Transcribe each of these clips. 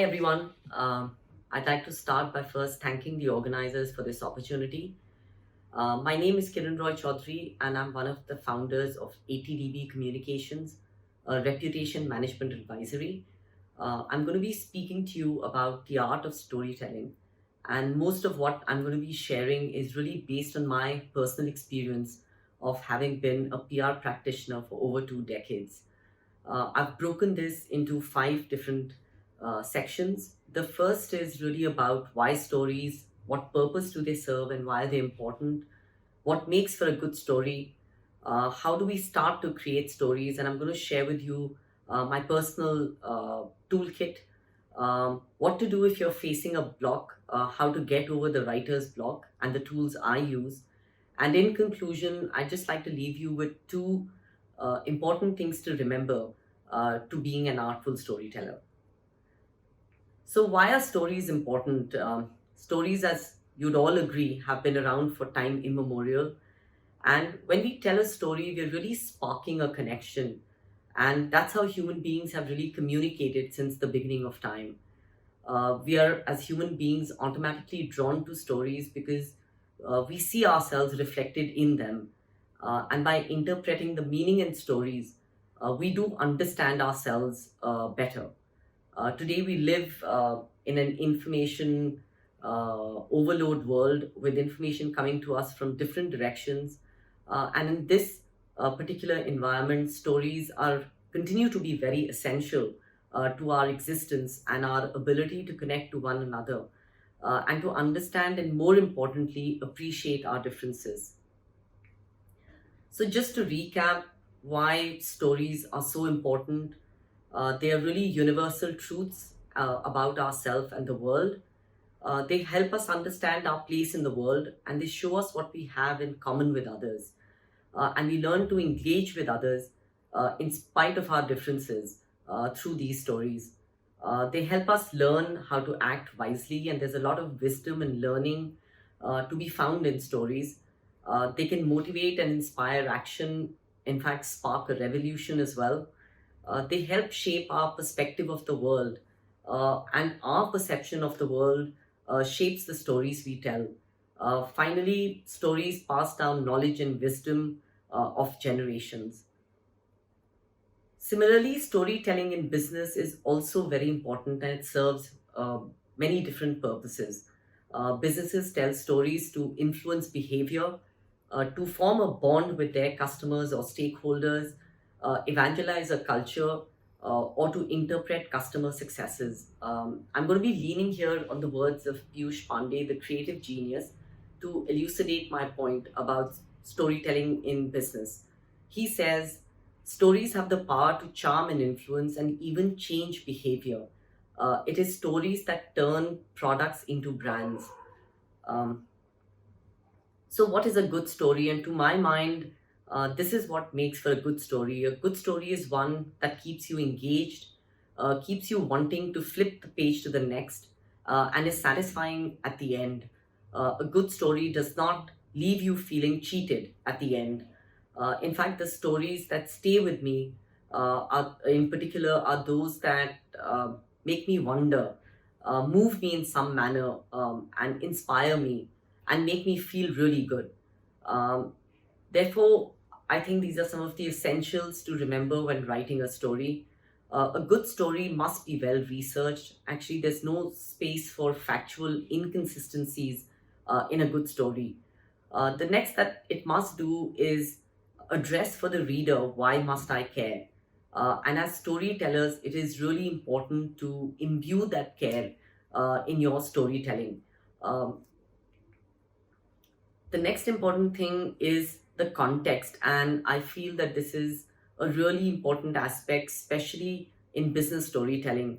Hi everyone. I'd like to start by first thanking the organizers for this opportunity. My name is Kiran Ray Chaudhury, and I'm one of the founders of ATDB Communications, a reputation management advisory. I'm going to be speaking to you about the art of storytelling, and most of what I'm going to be sharing is really based on my personal experience of having been a PR practitioner for over 2 decades. I've broken this into five different sections. The first is really about why stories, what purpose do they serve, and why they're important, what makes for a good story, how do we start to create stories, and I'm going to share with you my personal toolkit, what to do if you're facing a block, how to get over the writer's block, and the tools I use. And in conclusion, I'd just like to leave you with two important things to remember to being an artful storyteller. So, why are stories important? Stories, as you'd all agree, have been around for time immemorial. And when we tell a story, we're really sparking a connection. And that's how human beings have really communicated since the beginning of time. We are, as human beings, automatically drawn to stories because we see ourselves reflected in them. And by interpreting the meaning in stories, we do understand ourselves better. Today, we live in an information overload world with information coming to us from different directions. And in this particular environment, stories are continue to be very essential to our existence and our ability to connect to one another and to understand and, more importantly, appreciate our differences. So, just to recap why stories are so important, they are really universal truths about ourselves and the world. They help us understand our place in the world, and they show us what we have in common with others. And we learn to engage with others in spite of our differences through these stories. They help us learn how to act wisely, and there's a lot of wisdom and learning to be found in stories. They can motivate and inspire action, in fact, spark a revolution as well. They help shape our perspective of the world, and our perception of the world shapes the stories we tell. Finally, stories pass down knowledge and wisdom of generations. Similarly, storytelling in business is also very important, and it serves many different purposes. Businesses tell stories to influence behavior, to form a bond with their customers or stakeholders, evangelize a culture, or to interpret customer successes. I'm going to be leaning here on the words of Piyush Pandey, the creative genius, to elucidate my point about storytelling in business. He says, stories have the power to charm and influence and even change behavior. It is stories that turn products into brands. Um, so, what is a good story? And to my mind, this is what makes for a good story. A good story is one that keeps you engaged, keeps you wanting to flip the page to the next, and is satisfying at the end. A good story does not leave you feeling cheated at the end. In fact, the stories that stay with me, in particular, are those that make me wonder, move me in some manner, and inspire me and make me feel really good. Um, Therefore, I think these are some of the essentials to remember when writing a story. A good story must be well researched. Actually, there's no space for factual inconsistencies in a good story. The next that it must do is address for the reader why must I care? And as storytellers, it is really important to imbue that care in your storytelling. Um, the next important thing is the context, and I feel that this is a really important aspect, especially in business storytelling.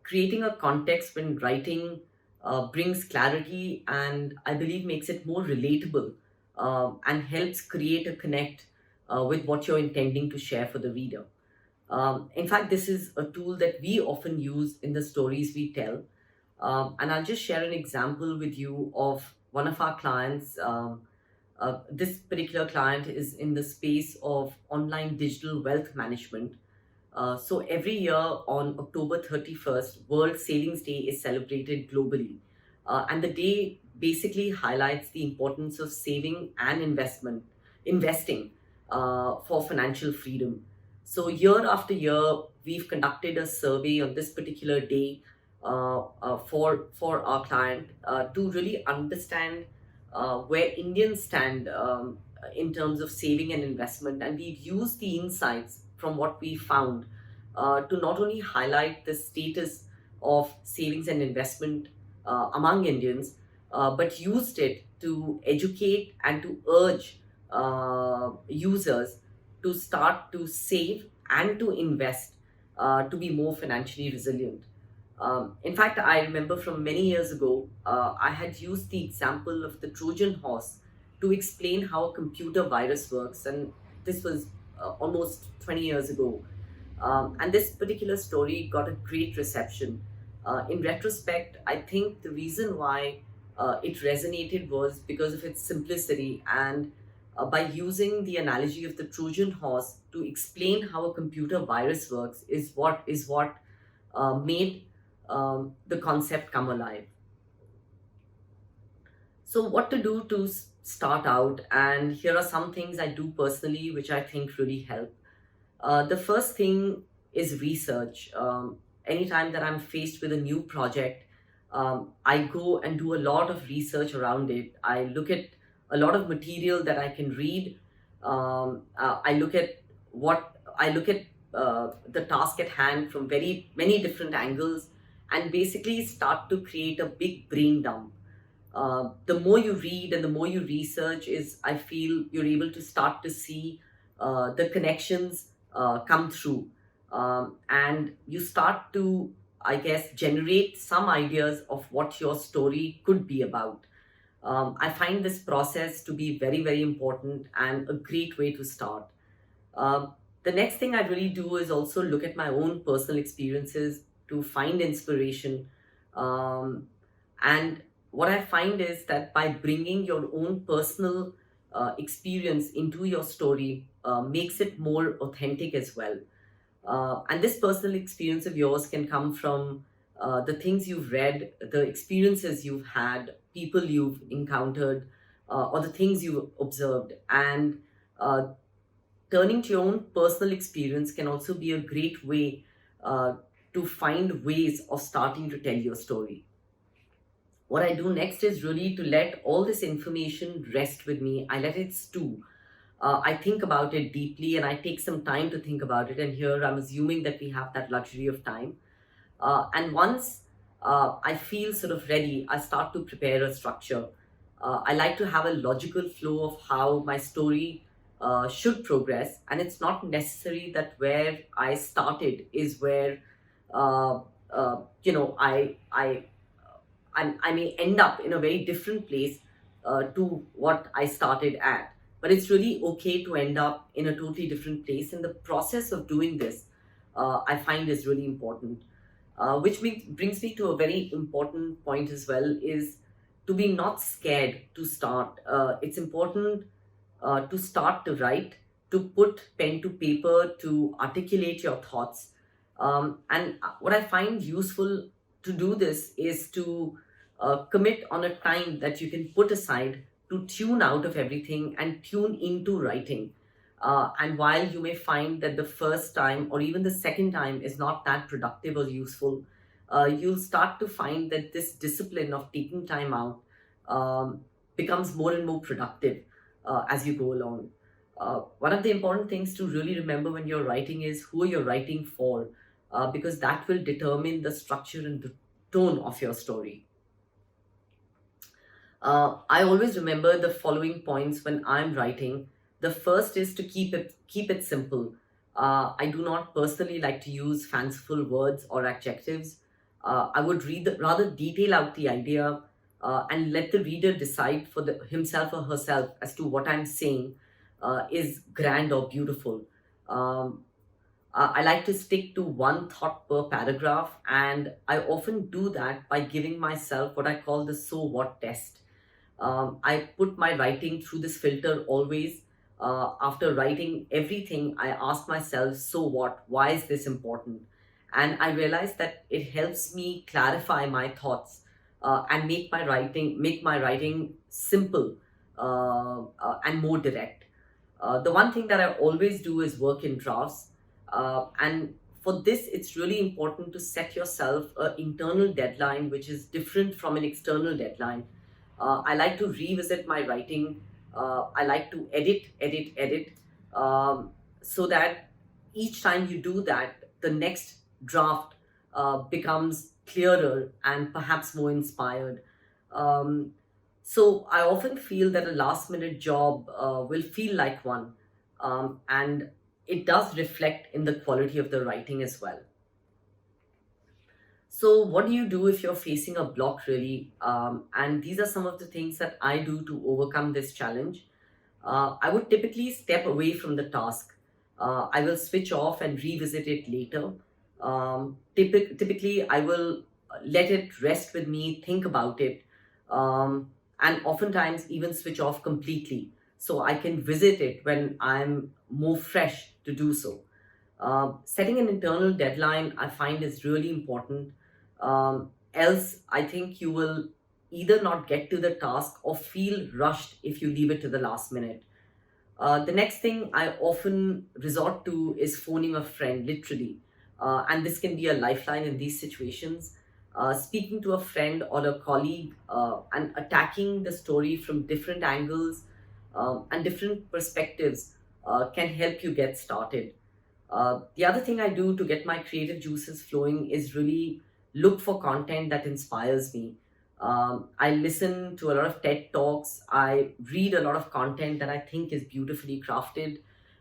Creating a context when writing brings clarity and I believe makes it more relatable, and helps create a connect with what you're intending to share for the reader. In fact, this is a tool that we often use in the stories we tell. And I'll just share an example with you of one of our clients. This particular client is in the space of online digital wealth management. So every year on October 31st, World Savings Day is celebrated globally. And the day basically highlights the importance of saving and investing for financial freedom. So year after year, we've conducted a survey on this particular day for our client to really understand where Indians stand in terms of saving and investment, and we've used the insights from what we found to not only highlight the status of savings and investment among Indians, but used it to educate and to urge users to start to save and to invest to be more financially resilient. In fact, I remember from many years ago, I had used the example of the Trojan horse to explain how a computer virus works, and this was almost 20 years ago. And this particular story got a great reception. In retrospect, I think the reason why it resonated was because of its simplicity, and by using the analogy of the Trojan horse to explain how a computer virus works is what made the concept come alive. So, what to do to start out? And here are some things I do personally, which I think really help. The first thing is research. Anytime that I'm faced with a new project, I go and do a lot of research around it. I look at a lot of material that I can read. I look at the task at hand from very many different angles, and basically start to create a big brain dump. The more you read and the more you research, is I feel you're able to start to see the connections come through, and you start to, I guess, generate some ideas of what your story could be about. I find this process to be very, very important and a great way to start. Um, the next thing I really do is also look at my own personal experiences to find inspiration. Um, and what I find is that by bringing your own personal experience into your story makes it more authentic as well. And this personal experience of yours can come from the things you've read, the experiences you've had, people you've encountered, or the things you've observed. And uh, turning to your own personal experience can also be a great way to find ways of starting to tell your story. What I do next is really to let all this information rest with me. I let it stew. I think about it deeply and I take some time to think about it. And here I'm assuming that we have that luxury of time. And once I feel sort of ready, I start to prepare a structure. I like to have a logical flow of how my story should progress. And it's not necessary that where I started is where, uh, I may end up in a very different place to what I started at. But it's really okay to end up in a totally different place. And the process of doing this, I find, is really important. Brings me to a very important point as well, is to be not scared to start. It's important to start to write, to put pen to paper, to articulate your thoughts. And what I find useful to do this is to commit on a time that you can put aside to tune out of everything and tune into writing. And while you may find that the first time or even the second time is not that productive or useful, you'll start to find that this discipline of taking time out becomes more and more productive as you go along. One of the important things to really remember when you're writing is who you're writing for, because that will determine the structure and the tone of your story. I always remember the following points when I'm writing. The first is to keep it simple. I do not personally like to use fanciful words or adjectives. I would rather detail out the idea and let the reader decide for himself or herself as to what I'm saying is grand or beautiful. Um, I like to stick to one thought per paragraph, and I often do that by giving myself what I call the so what test. I put my writing through this filter always. after writing everything, I ask myself, so what? Why is this important? And I realize that it helps me clarify my thoughts and make my writing simple and more direct. The one thing that I always do is work in drafts. And for this, it's really important to set yourself an internal deadline, which is different from an external deadline. I like to revisit my writing. I like to edit, so that each time you do that, the next draft becomes clearer and perhaps more inspired. Um, so I often feel that a last minute job will feel like one, and it does reflect in the quality of the writing as well. So, what do you do if you're facing a block, really? And these are some of the things that I do to overcome this challenge. I would typically step away from the task. I will switch off and revisit it later. Typically, I will let it rest with me, think about it, and oftentimes even switch off completely so I can visit it when I'm more fresh to do so. Setting an internal deadline, I find, is really important. Else, I think you will either not get to the task or feel rushed if you leave it to the last minute. The next thing I often resort to is phoning a friend, literally. And this can be a lifeline in these situations. Speaking to a friend or a colleague and attacking the story from different angles and different perspectives can help you get started. The other thing I do to get my creative juices flowing is really look for content that inspires me. I listen to a lot of TED Talks. I read a lot of content that I think is beautifully crafted.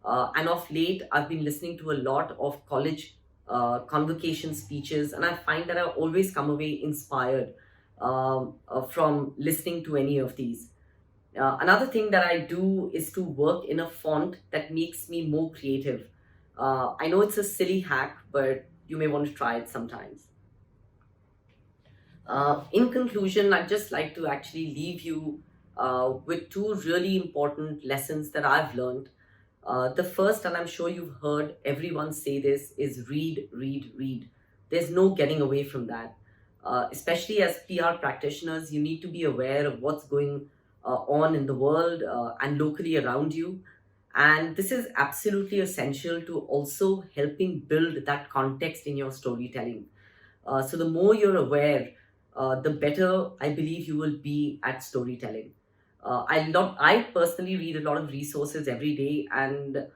And of late, I've been listening to a lot of college convocation speeches, and I find that I always come away inspired from listening to any of these. Another thing that I do is to work in a font that makes me more creative. I know it's a silly hack, but you may want to try it sometimes. In conclusion, I'd just like to actually leave you with two really important lessons that I've learned. The first, and I'm sure you've heard everyone say this, is read, read, read. There's no getting away from that. Especially as PR practitioners, you need to be aware of what's going on in the world and locally around you. And this is absolutely essential to also helping build that context in your storytelling. So the more you're aware, the better I believe you will be at storytelling. I personally read a lot of resources every day, and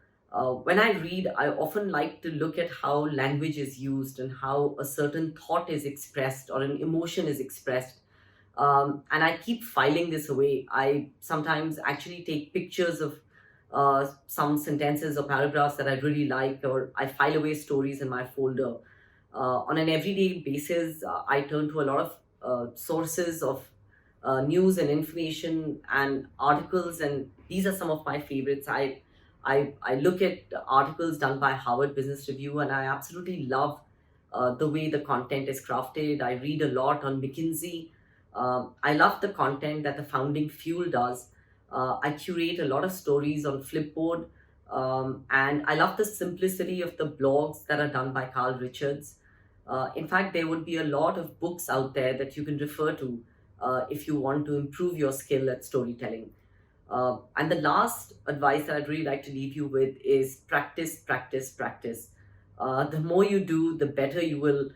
when I read, I often like to look at how language is used and how a certain thought is expressed or an emotion is expressed. And I keep filing this away. I sometimes actually take pictures of some sentences or paragraphs that I really like, or I file away stories in my folder. On an everyday basis, I turn to a lot of sources of news and information and articles, and these are some of my favorites. I look at articles done by Harvard Business Review, and I absolutely love the way the content is crafted. I read a lot on McKinsey. I love the content that the Founding Fuel does. I curate a lot of stories on Flipboard, and I love the simplicity of the blogs that are done by Carl Richards. In fact, there would be a lot of books out there that you can refer to if you want to improve your skill at storytelling. And the last advice that I'd really like to leave you with is practice, practice, practice. The more you do, the better you will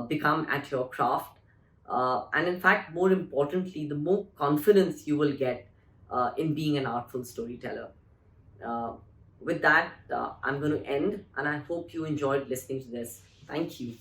become at your craft. And in fact, more importantly, the more confidence you will get in being an artful storyteller. Uh, with that, I'm going to end, and I hope you enjoyed listening to this. Thank you.